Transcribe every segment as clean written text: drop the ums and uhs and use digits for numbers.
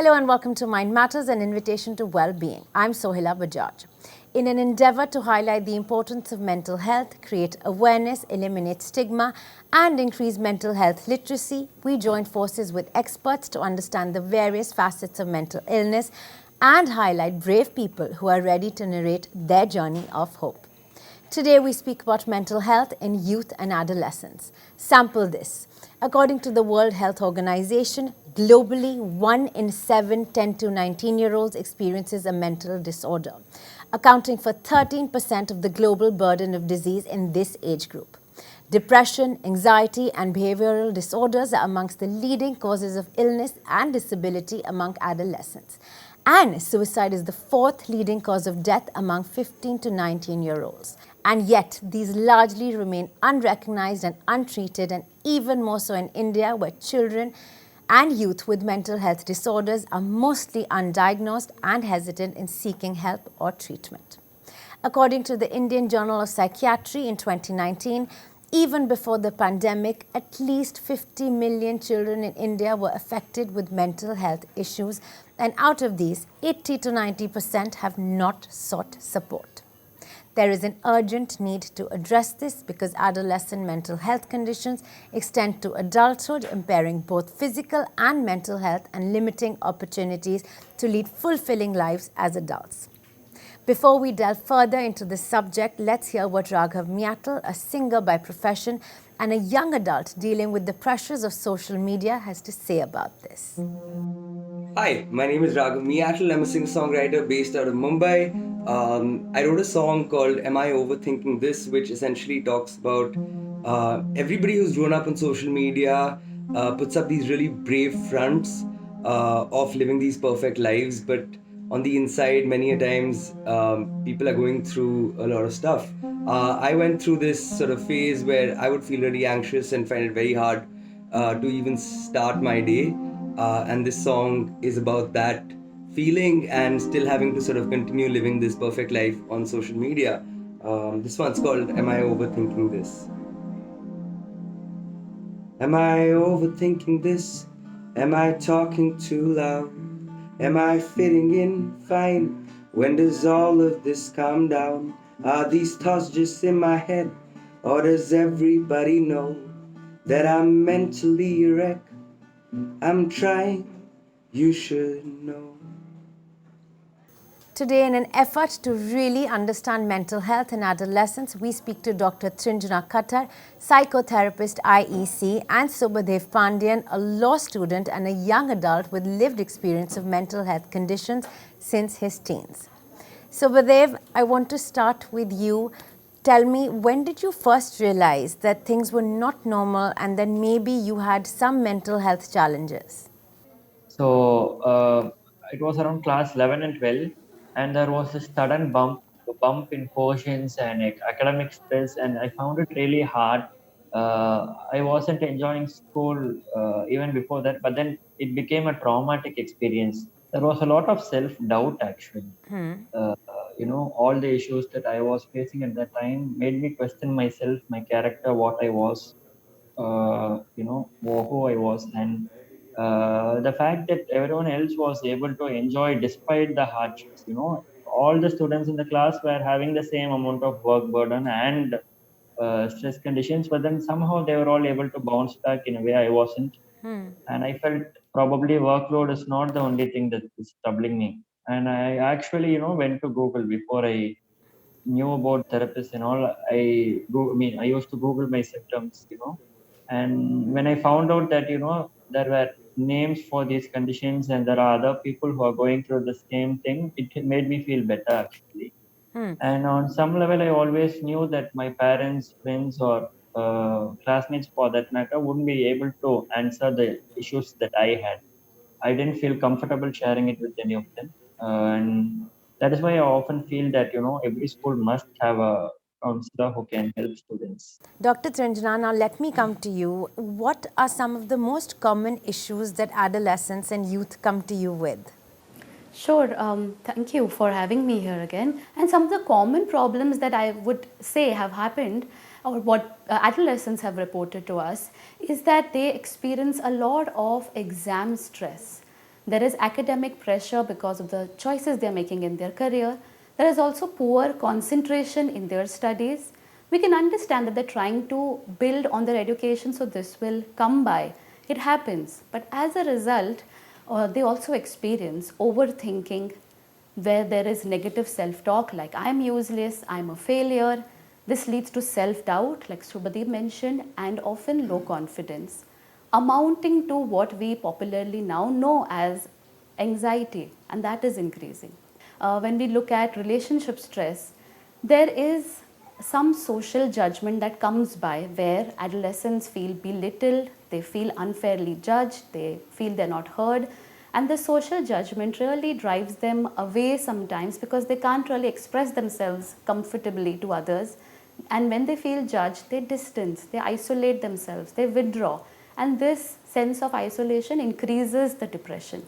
Hello and welcome to Mind Matters, an invitation to well-being. I'm Sohila Bajaj. In an endeavor to highlight the importance of mental health, create awareness, eliminate stigma, and increase mental health literacy, we joined forces with experts to understand the various facets of mental illness and highlight brave people who are ready to narrate their journey of hope. Today we speak about mental health in youth and adolescents. Sample this. According to the World Health Organization, globally 1 in 7 10 to 19-year-olds experiences a mental disorder, accounting for 13% of the global burden of disease in this age group. Depression, anxiety, and behavioral disorders are amongst the leading causes of illness and disability among adolescents. And suicide is the fourth leading cause of death among 15 to 19-year-olds. And yet, these largely remain unrecognized and untreated, and even more so in India, where children and youth with mental health disorders are mostly undiagnosed and hesitant in seeking help or treatment. According to the Indian Journal of Psychiatry in 2019, even before the pandemic, at least 50 million children in India were affected with mental health issues, and out of these, 80 to 90% have not sought support. There is an urgent need to address this because adolescent mental health conditions extend to adulthood, impairing both physical and mental health and limiting opportunities to lead fulfilling lives as adults. Before we delve further into this subject, let's hear what Raghav Miatal, a singer by profession and a young adult dealing with the pressures of social media, has to say about this. Hi, my name is Raghav Miatal. I'm a singer-songwriter based out of Mumbai. I wrote a song called Am I Overthinking This, which essentially talks about everybody who's grown up on social media puts up these really brave fronts of living these perfect lives, but on the inside, many a times, people are going through a lot of stuff. I went through this sort of phase where I would feel really anxious and find it very hard to even start my day. And this song is about that feeling and still having to sort of continue living this perfect life on social media. This one's called Am I Overthinking This? Am I overthinking this? Am I talking too loud? Am I fitting in fine? When does all of this calm down? Are these thoughts just in my head? Or does everybody know that I'm mentally a wreck? I'm trying, you should know. Today, in an effort to really understand mental health in adolescents, we speak to Dr. Trinjhna Khattar, Psychotherapist IEC, and Subadev Pandian, a law student and a young adult with lived experience of mental health conditions since his teens. Subadev, I want to start with you. Tell me, when did you first realize that things were not normal and that maybe you had some mental health challenges? So it was around class 11 and 12, and there was a sudden bump in portions and academic stress, and I found it really hard. I wasn't enjoying school even before that, but then it became a traumatic experience. There was a lot of self-doubt actually. All the issues that I was facing at that time made me question myself, my character, what I was, who I was, and the fact that everyone else was able to enjoy despite the hardships. All the students in the class were having the same amount of work burden and stress conditions, but then somehow they were all able to bounce back in a way I wasn't. And I felt probably workload is not the only thing that is troubling me. And I actually, went to Google before I knew about therapists and all. I used to Google my symptoms, and when I found out that, there were names for these conditions and there are other people who are going through the same thing, it made me feel better actually. And on some level, I always knew that my parents, friends, or classmates for that matter wouldn't be able to answer the issues that I had. I didn't feel comfortable sharing it with any of them. And that is why I often feel that, every school must have a counselor who can help students. Dr. Trinjhna, now let me come to you. What are some of the most common issues that adolescents and youth come to you with? Sure. Thank you for having me here again. And some of the common problems that I would say have happened, or what adolescents have reported to us, is that they experience a lot of exam stress. There is academic pressure because of the choices they are making in their career. There is also poor concentration in their studies. We can understand that they're trying to build on their education, so this will come by. It happens. But as a result, they also experience overthinking, where there is negative self talk like I'm useless, I'm a failure. This leads to self doubt, like Subadev mentioned, and often low confidence, amounting to what we popularly now know as anxiety, and that is increasing. When we look at relationship stress, there is some social judgment that comes by where adolescents feel belittled, they feel unfairly judged, they feel they're not heard, and the social judgment really drives them away sometimes because they can't really express themselves comfortably to others. And when they feel judged, they distance, they isolate themselves, they withdraw, and this sense of isolation increases the depression.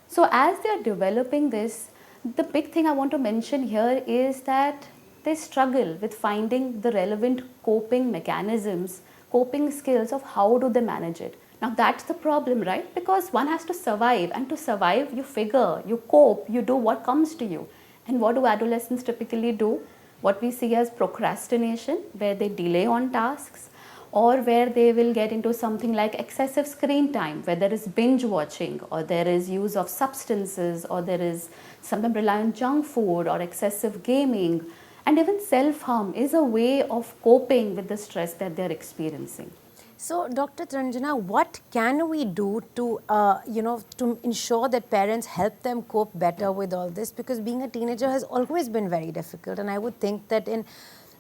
So, as they are developing this, the big thing I want to mention here is that they struggle with finding the relevant coping mechanisms, coping skills of how do they manage it. Now, that's the problem, right? Because one has to survive, and to survive, you figure, you cope, you do what comes to you. And what do adolescents typically do? What we see as procrastination, where they delay on tasks, or where they will get into something like excessive screen time, where there is binge watching, or there is use of substances, or there is sometimes rely on junk food or excessive gaming. And even self harm is a way of coping with the stress that they're experiencing. So, Dr. Trinjhna, what can we do to, to ensure that parents help them cope better with all this? Because being a teenager has always been very difficult, and I would think that in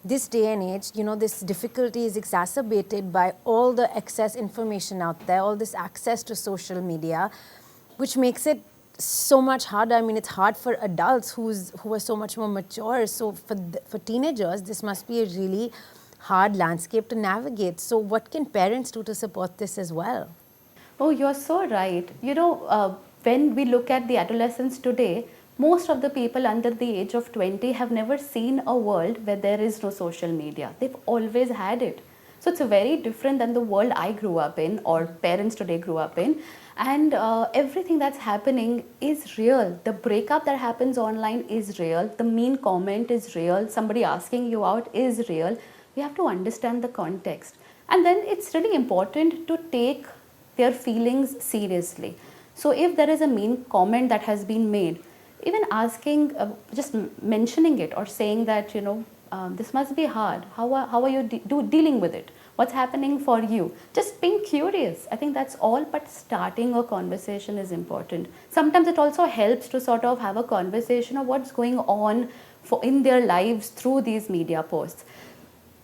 this day and age, this difficulty is exacerbated by all the excess information out there, all this access to social media, which makes it so much harder. I mean, it's hard for adults who are so much more mature. So for teenagers, this must be a really hard landscape to navigate. So what can parents do to support this as well? Oh, you're so right. When we look at the adolescents today, most of the people under the age of 20 have never seen a world where there is no social media. They've always had it. So it's very different than the world I grew up in, or parents today grew up in. And everything that's happening is real. The breakup that happens online is real. The mean comment is real. Somebody asking you out is real. We have to understand the context. And then it's really important to take their feelings seriously. So if there is a mean comment that has been made, even asking, just mentioning it or saying that, this must be hard. How are you dealing with it? What's happening for you? Just being curious. I think that's all, but starting a conversation is important. Sometimes it also helps to sort of have a conversation of what's going on in their lives through these media posts.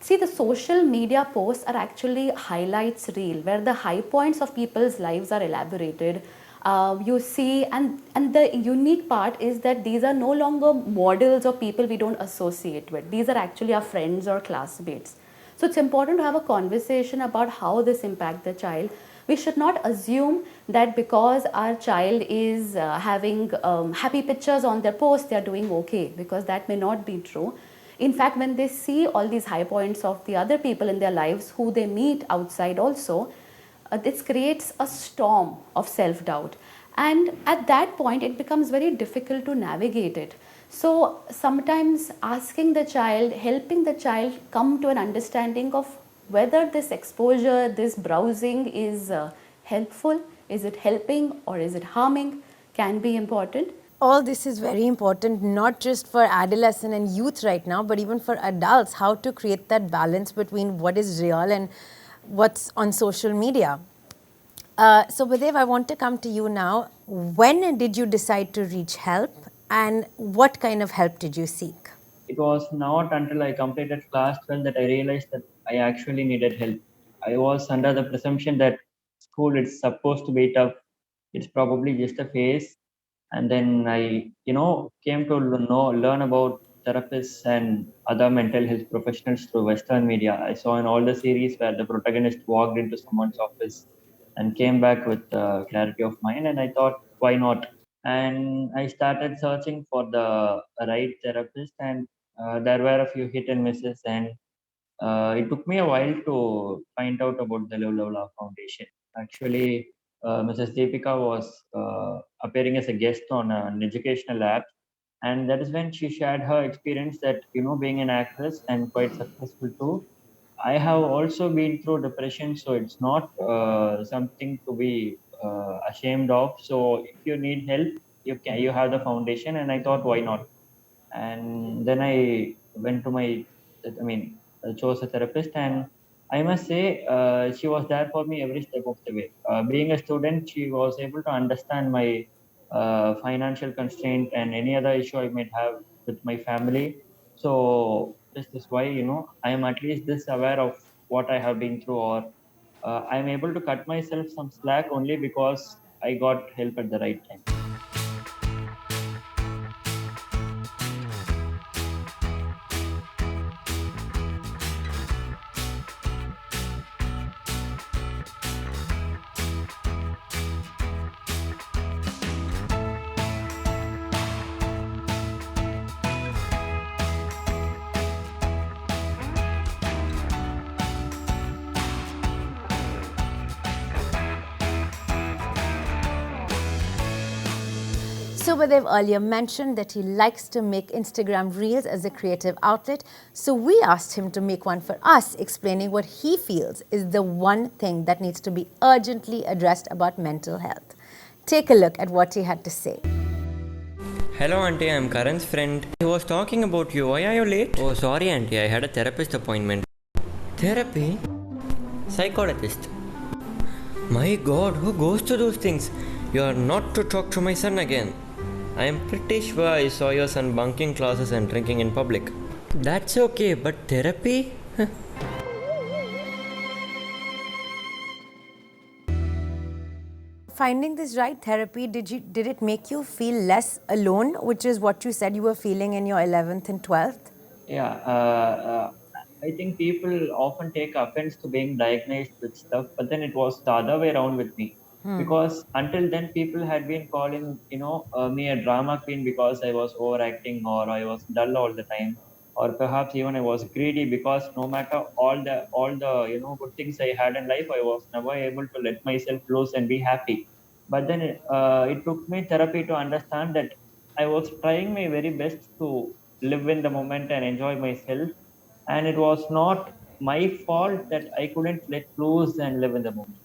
See, the social media posts are actually highlights reel where the high points of people's lives are elaborated. You see, and the unique part is that these are no longer models or people we don't associate with. These are actually our friends or classmates. So it's important to have a conversation about how this impacts the child. We should not assume that because our child is having happy pictures on their post, they are doing okay, because that may not be true. In fact, when they see all these high points of the other people in their lives who they meet outside also, this creates a storm of self doubt. And at that point, it becomes very difficult to navigate it. So, sometimes asking the child, helping the child come to an understanding of whether this exposure, this browsing is helpful, is it helping or is it harming, can be important. All this is very important, not just for adolescent and youth right now, but even for adults, how to create that balance between what is real and what's on social media. So, Badev, I want to come to you now. When did you decide to reach help, and what kind of help did you seek? It was not until I completed class 12 that I realized that I actually needed help. I was under the presumption that school is supposed to be tough. It's probably just a phase. And then I, came to learn about therapists and other mental health professionals through Western media. I saw in all the series where the protagonist walked into someone's office and came back with clarity of mind. And I thought, why not? And I started searching for the right therapist, and there were a few hit and misses, and it took me a while to find out about the Lola Foundation. Actually, Mrs. Deepika was appearing as a guest on an educational app, and that is when she shared her experience that being an actress and quite successful too. I have also been through depression, so it's not something to be ashamed of. So if you need help, you have the foundation, and I thought, why not? And then I went to chose a therapist, and I must say she was there for me every step of the way. Being a student, she was able to understand my financial constraint and any other issue I might have with my family. So this is why I am at least this aware of what I have been through, or I'm able to cut myself some slack only because I got help at the right time. Subadev earlier mentioned that he likes to make Instagram reels as a creative outlet, so we asked him to make one for us, explaining what he feels is the one thing that needs to be urgently addressed about mental health. Take a look at what he had to say. Hello Auntie, I'm Karan's friend. He was talking about you. Why are you late? Oh, sorry Auntie, I had a therapist appointment. Therapy? Psychotherapist. My god, who goes to those things? You are not to talk to my son again. I am pretty sure I saw your son bunking classes and drinking in public. That's okay, but therapy? Finding this right therapy, did it make you feel less alone, which is what you said you were feeling in your 11th and 12th? Yeah, I think people often take offense to being diagnosed with stuff, but then it was the other way around with me. Because until then, people had been calling, me a drama queen because I was overacting or I was dull all the time, or perhaps even I was greedy because no matter all the good things I had in life, I was never able to let myself loose and be happy. But then it took me therapy to understand that I was trying my very best to live in the moment and enjoy myself. And it was not my fault that I couldn't let loose and live in the moment.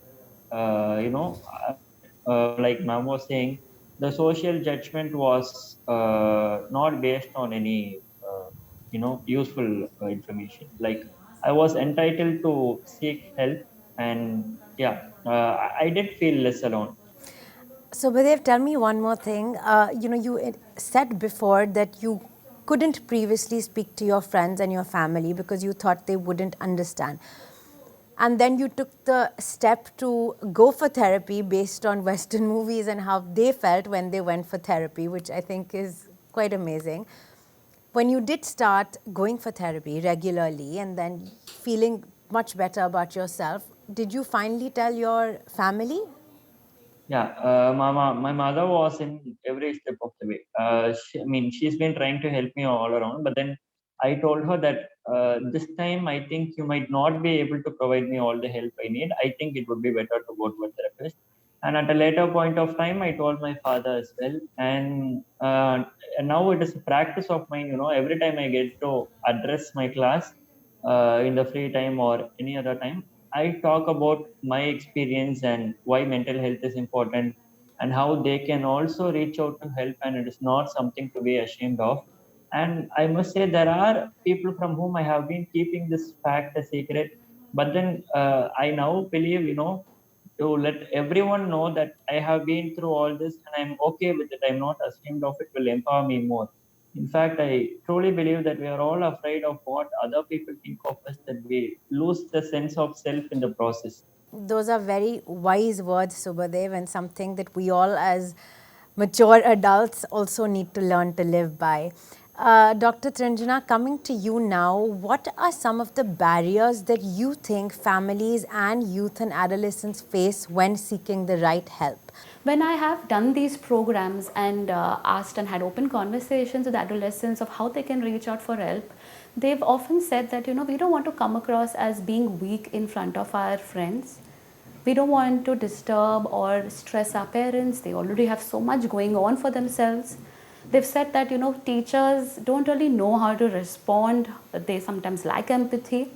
Like ma'am was saying, the social judgment was not based on any, useful information. Like I was entitled to seek help, and yeah, I did feel less alone. So, Bhadev, tell me one more thing. You said before that you couldn't previously speak to your friends and your family because you thought they wouldn't understand. And then you took the step to go for therapy based on Western movies and how they felt when they went for therapy, which I think is quite amazing. When you did start going for therapy regularly and then feeling much better about yourself, did you finally tell your family? Yeah, my mother was in every step of the way. She's been trying to help me all around, but then I told her that this time I think you might not be able to provide me all the help I need. I think it would be better to go to a therapist. And at a later point of time, I told my father as well. And now it is a practice of mine, every time I get to address my class in the free time or any other time, I talk about my experience and why mental health is important and how they can also reach out to help, and it is not something to be ashamed of. And I must say, there are people from whom I have been keeping this fact a secret, but then I now believe, to let everyone know that I have been through all this and I'm okay with it. I'm not ashamed of it, will empower me more. In fact, I truly believe that we are all afraid of what other people think of us, that we lose the sense of self in the process. Those are very wise words, Subadev, and something that we all as mature adults also need to learn to live by. Dr. Trinjhna, coming to you now, what are some of the barriers that you think families and youth and adolescents face when seeking the right help? When I have done these programs and asked and had open conversations with adolescents of how they can reach out for help, they've often said that, we don't want to come across as being weak in front of our friends. We don't want to disturb or stress our parents. They already have so much going on for themselves. They've said that, teachers don't really know how to respond. They sometimes lack empathy.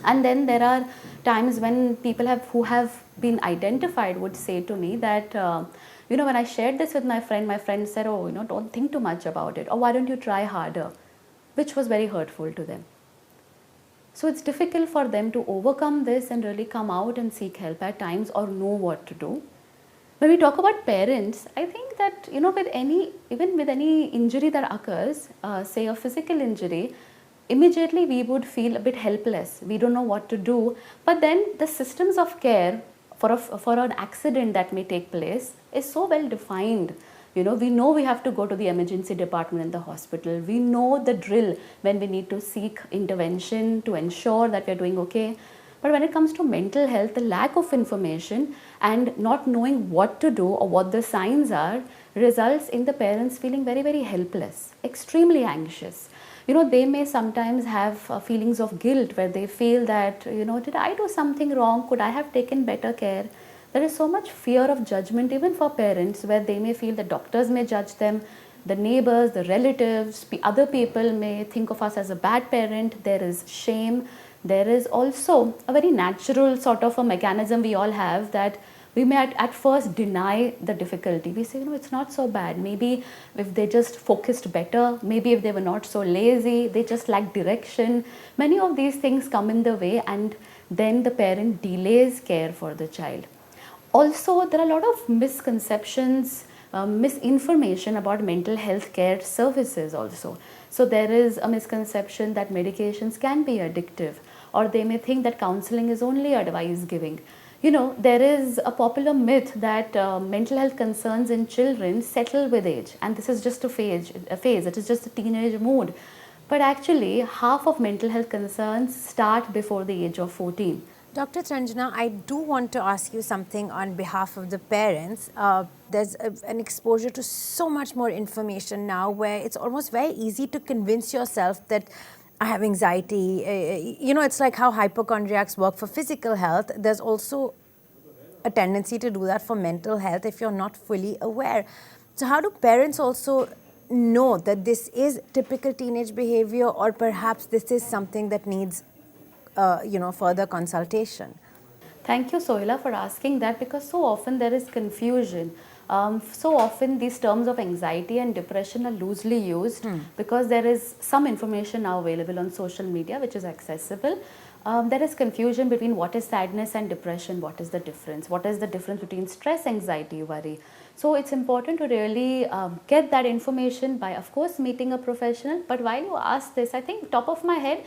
And then there are times when people who have been identified would say to me that, when I shared this with my friend said, oh, don't think too much about it, or why don't you try harder, which was very hurtful to them. So it's difficult for them to overcome this and really come out and seek help at times or know what to do. When we talk about parents, I think that, even with any injury that occurs, say a physical injury, immediately we would feel a bit helpless. We don't know what to do. But then the systems of care for an accident that may take place is so well defined. We know we have to go to the emergency department in the hospital. We know the drill when we need to seek intervention to ensure that we're doing okay. But when it comes to mental health, the lack of information and not knowing what to do or what the signs are results in the parents feeling very, very helpless, extremely anxious. They may sometimes have feelings of guilt where they feel that, did I do something wrong? Could I have taken better care? There is so much fear of judgment even for parents, where they may feel the doctors may judge them, the neighbors, the relatives, other people may think of us as a bad parent. There is shame. There is also a very natural sort of a mechanism we all have that we may at first deny the difficulty. We say, it's not so bad. Maybe if they just focused better, maybe if they were not so lazy, they just lack direction. Many of these things come in the way, and then the parent delays care for the child. Also, there are a lot of misconceptions, misinformation about mental health care services also. So there is a misconception that medications can be addictive, or they may think that counseling is only advice giving. There is a popular myth that mental health concerns in children settle with age, and this is just a phase. It is just a teenage mood. But actually, half of mental health concerns start before the age of 14. Dr. Trinjhna, I do want to ask you something on behalf of the parents. There's an exposure to so much more information now where it's almost very easy to convince yourself that I have anxiety. It's like how hypochondriacs work for physical health. There's also a tendency to do that for mental health if you're not fully aware. So how do parents also know that this is typical teenage behavior, or perhaps this is something that needs further consultation? Thank you, Sohila, for asking that, because so often there is confusion. So often these terms of anxiety and depression are loosely used because there is some information now available on social media which is accessible. There is confusion between what is sadness and depression. What is the difference? What is the difference between stress, anxiety, worry? So it's important to really get that information by, of course, meeting a professional. But while you ask this, I think top of my head,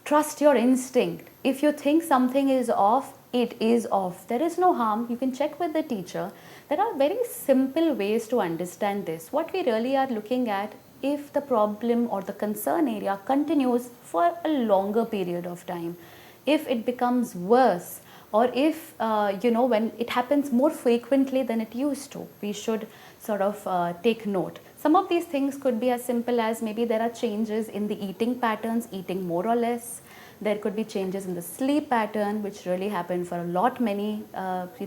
trust your instinct. If you think something is off, it is off. There is no harm. You can check with the teacher. There are very simple ways to understand this. What we really are looking at, if the problem or the concern area continues for a longer period of time, if it becomes worse, or if, when it happens more frequently than it used to, we should sort of take note. Some of these things could be as simple as maybe there are changes in the eating patterns, eating more or less. There could be changes in the sleep pattern, which really happen for many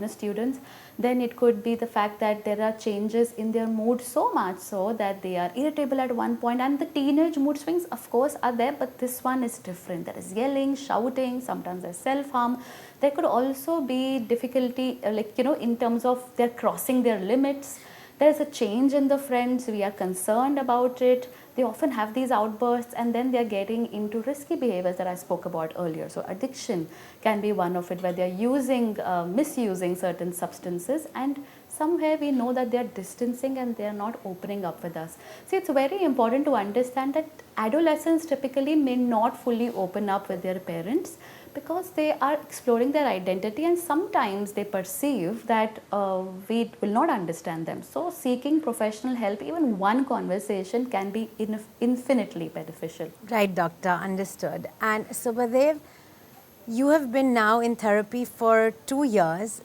students. Then it could be the fact that there are changes in their mood, so much so that they are irritable at one point. And the teenage mood swings, of course, are there, but this one is different. There is yelling, shouting, sometimes there's self-harm. There could also be difficulty, in terms of they're crossing their limits. There's a change in the friends, we are concerned about it. They often have these outbursts, and then they're getting into risky behaviors that I spoke about earlier. So addiction can be one of it, where they're misusing certain substances, and somewhere we know that they're distancing and they're not opening up with us. See, it's very important to understand that adolescents typically may not fully open up with their parents, because they are exploring their identity, and sometimes they perceive that we will not understand them. So seeking professional help, even one conversation, can be infinitely beneficial. Right, doctor, understood. And Subadev, you have been now in therapy for 2 years.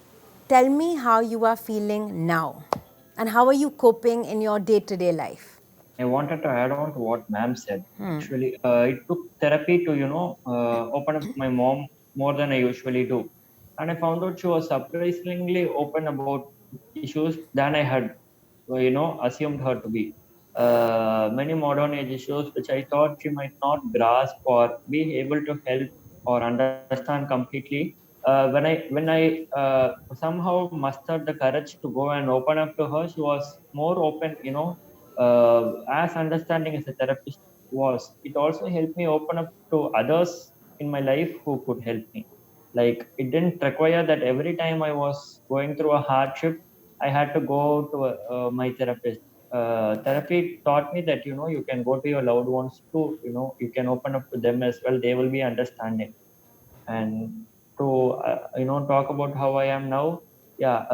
Tell me how you are feeling now, and how are you coping in your day-to-day life? I wanted to add on to what ma'am said. Actually, it took therapy to, open up my mom more than I usually do. and I found out she was surprisingly open about issues than I had, assumed her to be. Many modern age issues which I thought she might not grasp or be able to help or understand completely. When I somehow mustered the courage to go and open up to her, she was more open, as understanding as a therapist was. It also helped me open up to others in my life who could help me. Like, it didn't require that every time I was going through a hardship, I had to go to my therapist. Therapy taught me that, you can go to your loved ones too. You can open up to them as well. They will be understanding. And to talk about how I am now, yeah,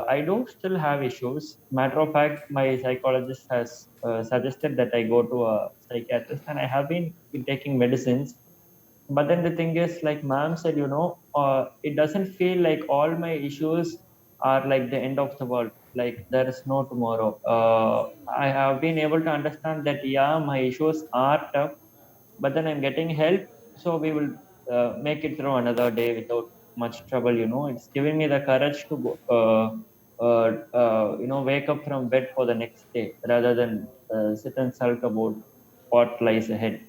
I do still have issues. Matter of fact, my psychologist has suggested that I go to a psychiatrist, and I have been taking medicines. But then the thing is, like ma'am said, it doesn't feel like all my issues are like the end of the world, like there is no tomorrow. I have been able to understand that, yeah, my issues are tough, but then I'm getting help, so we will make it through another day without much trouble. It's giving me the courage to go, wake up from bed for the next day rather than sit and sulk about what lies ahead.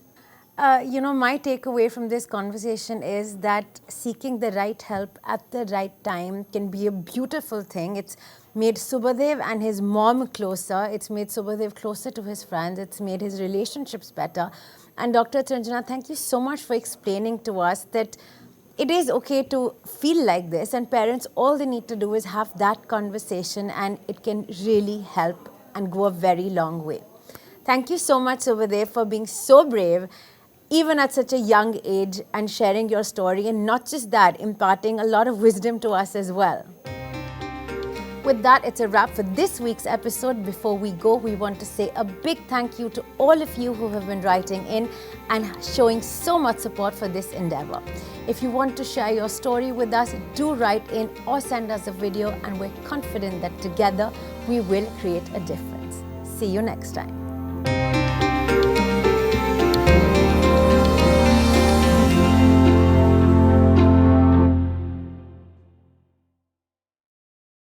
My takeaway from this conversation is that seeking the right help at the right time can be a beautiful thing. It's made Subadev and his mom closer. It's made Subadev closer to his friends. It's made his relationships better. And Dr. Trinjhna, thank you so much for explaining to us that it is okay to feel like this, and parents, all they need to do is have that conversation, and it can really help and go a very long way. Thank you so much, Subadev, for being so brave, even at such a young age, and sharing your story, and not just that, imparting a lot of wisdom to us as well. With that, it's a wrap for this week's episode. Before we go, we want to say a big thank you to all of you who have been writing in and showing so much support for this endeavor. If you want to share your story with us, do write in or send us a video, and we're confident that together we will create a difference. See you next time.